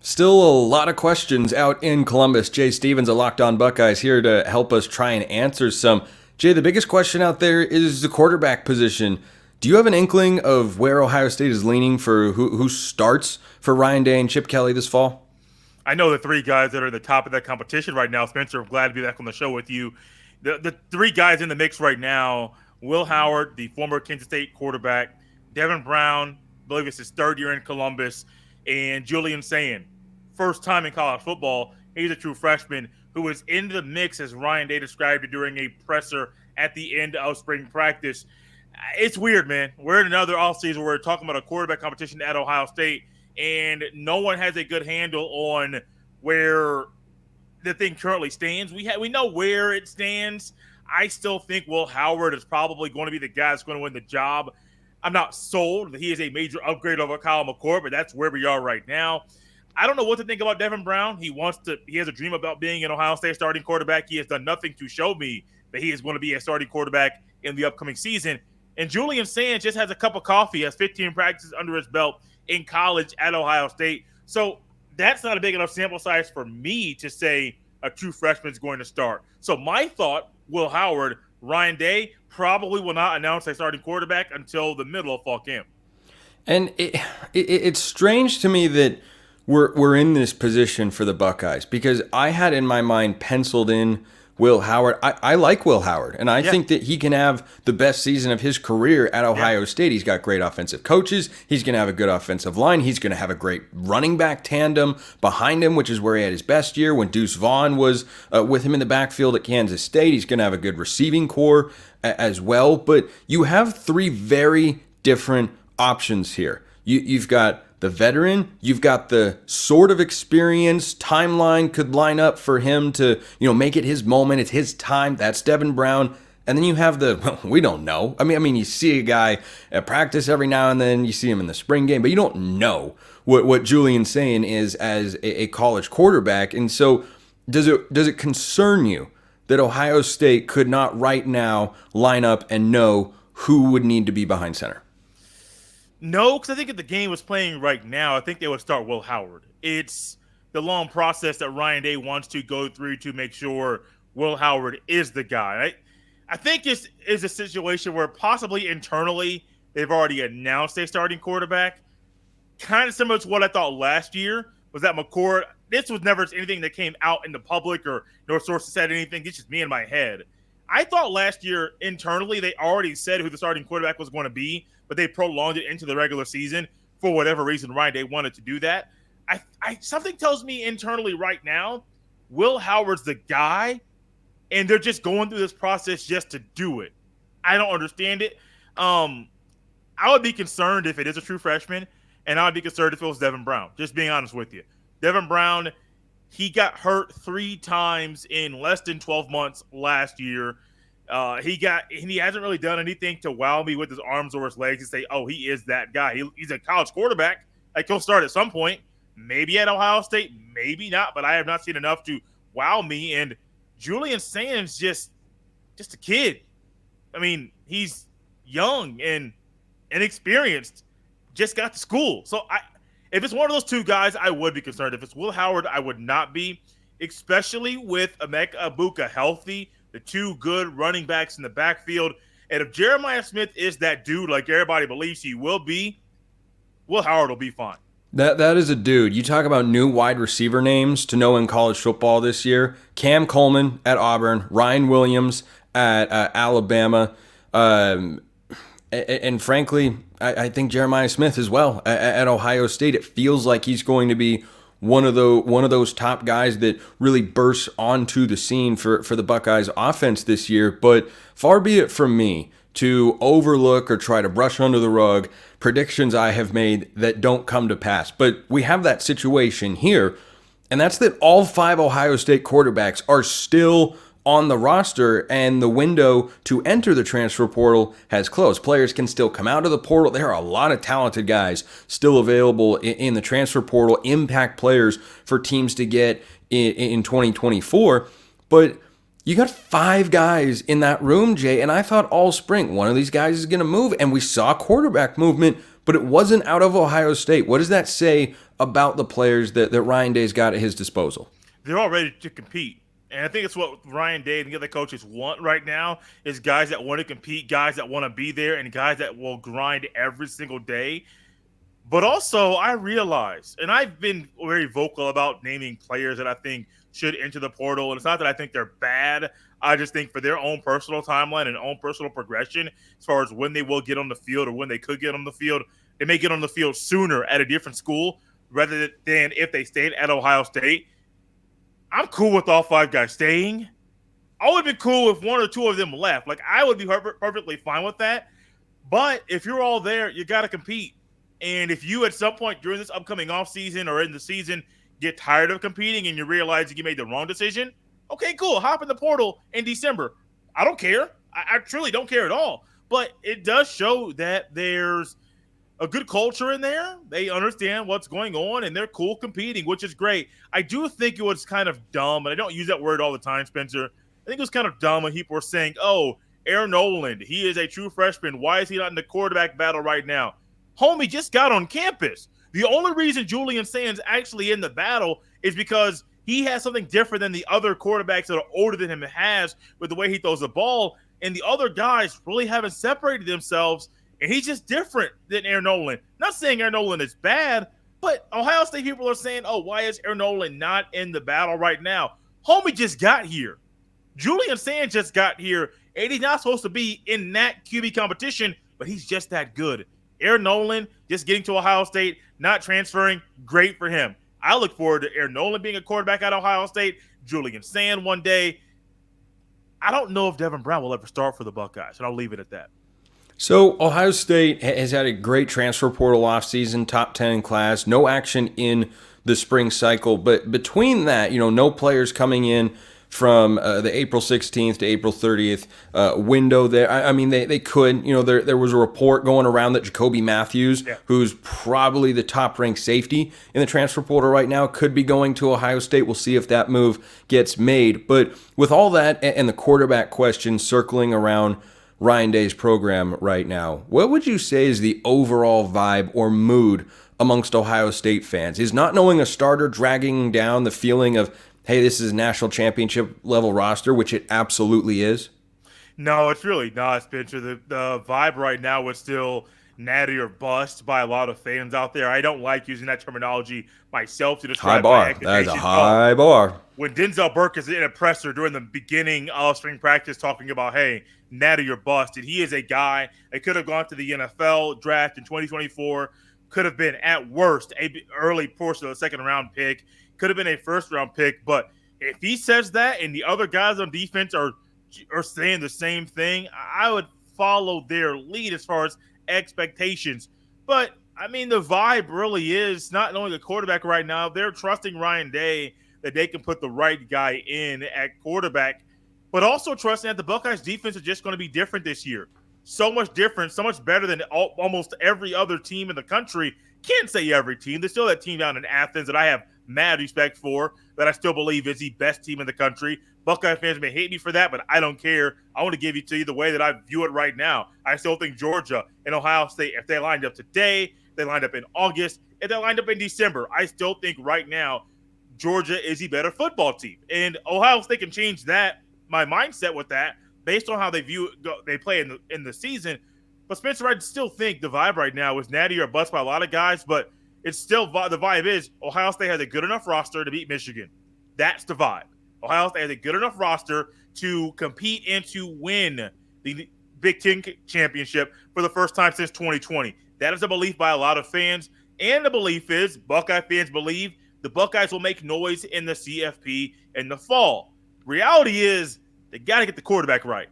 Still a lot of questions out in Columbus. Jay Stevens of Locked On Buckeyes here to help us try and answer some. Jay, the biggest question out there is the quarterback position. Do you have an inkling of where Ohio State is leaning for who starts for Ryan Day and Chip Kelly this fall? I know the three guys that are at the top of that competition right now. Spencer, I'm glad to be back on the show with you. The three guys in the mix right now, Will Howard, the former Kansas State quarterback, Devin Brown, I believe it's his third year in Columbus, and Julian Sayin, first time in college football. He's a true freshman who was in the mix, as Ryan Day described it during a presser at the end of spring practice. It's weird, man. We're in another offseason where we're talking about a quarterback competition at Ohio State, and no one has a good handle on where the thing currently stands. We know where it stands. I still think Will Howard is probably going to be the guy that's going to win the job. I'm not sold that he is a major upgrade over Kyle McCord, but that's where we are right now. I don't know what to think about Devin Brown. He has a dream about being an Ohio State starting quarterback. He has done nothing to show me that he is going to be a starting quarterback in the upcoming season. And Julian Sands just has a cup of coffee, has 15 practices under his belt in college at Ohio State. So that's not a big enough sample size for me to say a true freshman is going to start. So my thought, Will Howard, Ryan Day probably will not announce a starting quarterback until the middle of fall camp. And it's strange to me that we're in this position for the Buckeyes, because I had in my mind penciled in Will Howard. I like Will Howard, and I think that he can have the best season of his career at Ohio State. He's got great offensive coaches. He's going to have a good offensive line. He's going to have a great running back tandem behind him, which is where he had his best year when Deuce Vaughn was with him in the backfield at Kansas State. He's going to have a good receiving core as well. But you have three very different options here. You've got the veteran, you've got the sort of experience, timeline could line up for him to, make it his moment, it's his time. That's Devin Brown. And then you have we don't know. I mean, you see a guy at practice every now and then, you see him in the spring game, but you don't know what Julian's saying is as a college quarterback. And so does it concern you that Ohio State could not right now line up and know who would need to be behind center? No, because I think if the game was playing right now, I think they would start Will Howard. It's the long process that Ryan Day wants to go through to make sure Will Howard is the guy. I think it's a situation where possibly internally they've already announced a starting quarterback. Kind of similar to what I thought last year was that McCord, this was never anything that came out in the public or no sources said anything. It's just me in my head. I thought last year internally they already said who the starting quarterback was going to be, but they prolonged it into the regular season for whatever reason. Ryan Day wanted to do that. Something tells me internally right now, Will Howard's the guy, and they're just going through this process just to do it. I don't understand it. I would be concerned if it is a true freshman, and I would be concerned if it was Devin Brown, just being honest with you. Devin Brown, he got hurt 3 times in less than 12 months last year. He hasn't really done anything to wow me with his arms or his legs and say, oh, he is that guy. He's a college quarterback. Like, he'll start at some point, maybe at Ohio State, maybe not, but I have not seen enough to wow me. And Julian Sands just a kid. I mean, he's young and inexperienced, just got to school. So if it's one of those two guys, I would be concerned. If it's Will Howard, I would not be, especially with Emeka Egbuka healthy, the two good running backs in the backfield. And if Jeremiah Smith is that dude like everybody believes he will be, Will Howard will be fine. That is a dude. You talk about new wide receiver names to know in college football this year. Cam Coleman at Auburn, Ryan Williams at Alabama, and frankly, I think Jeremiah Smith as well at Ohio State. It feels like he's going to be one of those top guys that really bursts onto the scene for the Buckeyes offense this year. But far be it from me to overlook or try to brush under the rug predictions I have made that don't come to pass. But we have that situation here, and that's that all 5 Ohio State quarterbacks are still on the roster, and the window to enter the transfer portal has closed. Players can still come out of the portal. There are a lot of talented guys still available in the transfer portal, impact players for teams to get in 2024. But you got 5 guys in that room, Jay, and I thought all spring one of these guys is going to move, and we saw quarterback movement but it wasn't out of Ohio State. What does that say about the players that Ryan Day's got at his disposal? They're all ready to compete. And I think it's what Ryan Day and the other coaches want right now is guys that want to compete, guys that want to be there, and guys that will grind every single day. But also, I realize, and I've been very vocal about naming players that I think should enter the portal. And it's not that I think they're bad. I just think for their own personal timeline and own personal progression, as far as when they will get on the field or when they could get on the field, they may get on the field sooner at a different school rather than if they stayed at Ohio State. I'm cool with all 5 guys staying. I would be cool if 1 or 2 of them left. Like, I would be perfectly fine with that. But if you're all there, you got to compete. And if you at some point during this upcoming offseason or in the season get tired of competing and you realize that you made the wrong decision, okay, cool. Hop in the portal in December. I don't care. I truly don't care at all. But it does show that there's a good culture in there. They understand what's going on, and they're cool competing, which is great. I do think it was kind of dumb, and I don't use that word all the time, Spencer. I think it was kind of dumb when people were saying, oh, Aaron Noland, he is a true freshman. Why is he not in the quarterback battle right now? Homie just got on campus. The only reason Julian Sands actually in the battle is because he has something different than the other quarterbacks that are older than him has with the way he throws the ball, and the other guys really haven't separated themselves. And he's just different than Aaron Noland. Not saying Aaron Noland is bad, but Ohio State people are saying, oh, why is Aaron Noland not in the battle right now? Homie just got here. Julian Sands just got here, and he's not supposed to be in that QB competition, but he's just that good. Aaron Noland just getting to Ohio State, not transferring, great for him. I look forward to Aaron Noland being a quarterback at Ohio State, Julian Sands one day. I don't know if Devin Brown will ever start for the Buckeyes, and I'll leave it at that. So Ohio State has had a great transfer portal offseason, top 10 in class, no action in the spring cycle. But between that, no players coming in from the April 16th to April 30th window there. I mean, they could, there was a report going around that Jacoby Matthews, who's probably the top-ranked safety in the transfer portal right now, could be going to Ohio State. We'll see if that move gets made. But with all that and the quarterback question circling around Ryan Day's program right now, what would you say is the overall vibe or mood amongst Ohio State fans? Is not knowing a starter dragging down the feeling of, hey, this is a national championship level roster, which it absolutely is? No, it's really not, Spencer. The vibe right now is still natty or bust by a lot of fans out there. I don't like using that terminology myself to describe high bar. That's a high bar. When Denzel Burke is in a presser during the beginning of spring practice talking about, hey, natty or bust, and he is a guy that could have gone to the NFL draft in 2024, could have been at worst a early portion of the second round pick, could have been a first round pick. But if he says that and the other guys on defense are saying the same thing, I would follow their lead as far as expectations. But I mean, the vibe really is not only the quarterback right now, they're trusting Ryan Day that they can put the right guy in at quarterback, but also trusting that the Buckeyes defense is just going to be different this year. So much different, so much better than almost every other team in the country. Can't say every team. There's still that team down in Athens that I have mad respect for, that I still believe is the best team in the country. Buckeye fans may hate me for that, but I don't care. I want to give it to you the way that I view it right now. I still think Georgia and Ohio State, if they lined up today, they lined up in August, if they lined up in December, I still think right now Georgia is the better football team. And Ohio State can change that, my mindset with that, based on how they play in the season. But Spencer, I still think the vibe right now is natty or bust by a lot of guys, but it's still the vibe is Ohio State has a good enough roster to beat Michigan. That's the vibe. Ohio State has a good enough roster to compete and to win the Big Ten championship for the first time since 2020. That is a belief by a lot of fans. And the belief is Buckeye fans believe the Buckeyes will make noise in the CFP in the fall. Reality is they got to get the quarterback right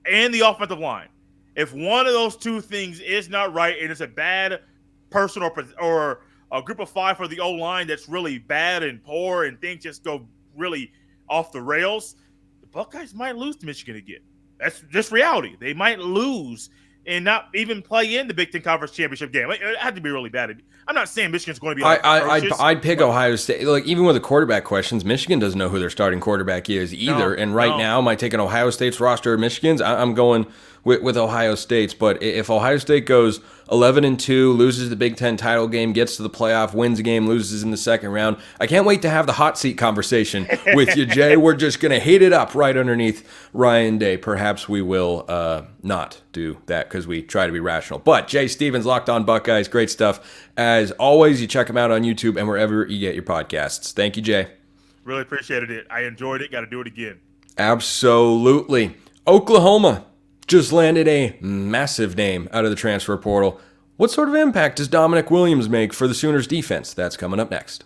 and the offensive line. If one of those two things is not right and it's a bad person or a group of five for the O-line that's really bad and poor and things just go really off the rails, the Buckeyes might lose to Michigan again. That's just reality. They might lose and not even play in the Big Ten Conference Championship game. It had to be really bad. I'm not saying Michigan's going to be I'd pick Ohio State. Like, even with the quarterback questions, Michigan doesn't know who their starting quarterback is either. And right now, am I taking Ohio State's roster or Michigan's? I'm going with Ohio State's. But if Ohio State goes 11-2, loses the Big Ten title game, gets to the playoff, wins a game, loses in the second round, I can't wait to have the hot seat conversation with you, Jay. We're just going to heat it up right underneath Ryan Day. Perhaps we will not do that because we try to be rational. But Jay Stevens, Locked On Buckeyes, great stuff. As always, you check him out on YouTube and wherever you get your podcasts. Thank you, Jay. Really appreciated it. I enjoyed it. Got to do it again. Absolutely. Oklahoma just landed a massive name out of the transfer portal. What sort of impact does Dominic Williams make for the Sooners defense? That's coming up next.